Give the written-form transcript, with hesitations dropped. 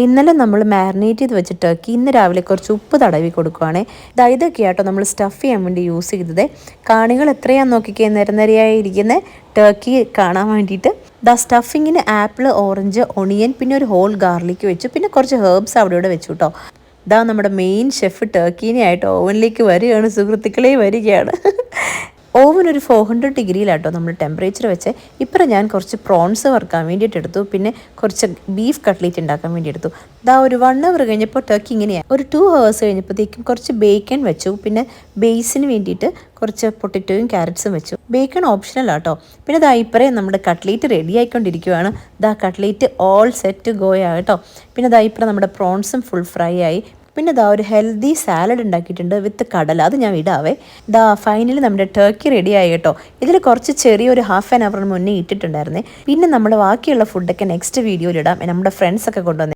ഇന്നലെ നമ്മൾ മാരിനേറ്റ് ചെയ്ത് വെച്ച ടർക്കി ഇന്ന് രാവിലെ കുറച്ച് ഉപ്പ് തടവി കൊടുക്കുവാണേ. ഇതൊക്കെയാട്ടോ നമ്മൾ സ്റ്റഫ് ചെയ്യാൻ വേണ്ടി യൂസ് ചെയ്തത്. കാണികൾ എത്രയാണെന്ന് നോക്കിക്കേ, നിരനിരയായിരിക്കുന്ന ടർക്കി കാണാൻ വേണ്ടിയിട്ട്. സ്റ്റഫിങ്ങിന് ആപ്പിൾ, ഓറഞ്ച്, ഒണിയൻ, പിന്നെ ഒരു ഹോൾ ഗാർലിക് വെച്ചു. പിന്നെ കുറച്ച് ഹെർബ്സ് അവിടെ ഇവിടെ വെച്ചു കേട്ടോ. നമ്മുടെ മെയിൻ ഷെഫ് ടർക്കീനെ ആയിട്ട് ഓവനിലേക്ക് വരികയാണ് സുഹൃത്തുക്കളെ, വരികയാണ്. ഓവൻ ഒരു 400 ഡിഗ്രിയിലാട്ടോ നമ്മൾ ടെമ്പറേച്ചർ വെച്ച്. ഇപ്പം ഞാൻ കുറച്ച് പ്രോൺസ് വറുക്കാൻ വേണ്ടിയിട്ട് എടുത്തു. പിന്നെ കുറച്ച് ബീഫ് കട്ട്ലേറ്റ് ഉണ്ടാക്കാൻ വേണ്ടി എടുത്തു. ഒരു 1 അവർ കഴിഞ്ഞപ്പോൾ ടർക്കി ഇങ്ങനെയാണ്. ഒരു 2 hours കഴിഞ്ഞപ്പോഴത്തേക്കും കുറച്ച് ബേക്കൺ വെച്ചു. പിന്നെ ബേസിന് വേണ്ടിയിട്ട് കുറച്ച് പൊട്ടറ്റോയും ക്യാരറ്റ്സും വെച്ചു. ബേക്കൺ ഓപ്ഷണലാട്ടോ. പിന്നെ ഇപ്പറേ നമ്മുടെ കട്ട്ലേറ്റ് റെഡി ആയിക്കൊണ്ടിരിക്കുകയാണ്. കട്ട്ലേറ്റ് ഓൾ സെറ്റ് ഗോയാണ് കേട്ടോ. പിന്നെ ഇപ്പറേ നമ്മുടെ പ്രോൺസും ഫുൾ ഫ്രൈ ആയി. പിന്നെ ഒരു ഹെൽത്തി സാലഡ് ഉണ്ടാക്കിയിട്ടുണ്ട് വിത്ത് കടല. അത് ഞാൻ ഇടാവേ. ഫൈനലി നമ്മുടെ ടർക്കി റെഡി ആയി കേട്ടോ. ഇതിൽ കുറച്ച് ചെറിയൊരു 1/2 hour മുന്നേ ഇട്ടിട്ടുണ്ടായിരുന്നേ. പിന്നെ നമ്മൾ ബാക്കിയുള്ള ഫുഡൊക്കെ നെക്സ്റ്റ് വീഡിയോയിൽ ഇടാം. നമ്മുടെ ഫ്രണ്ട്സൊക്കെ കൊണ്ടുവന്നേ.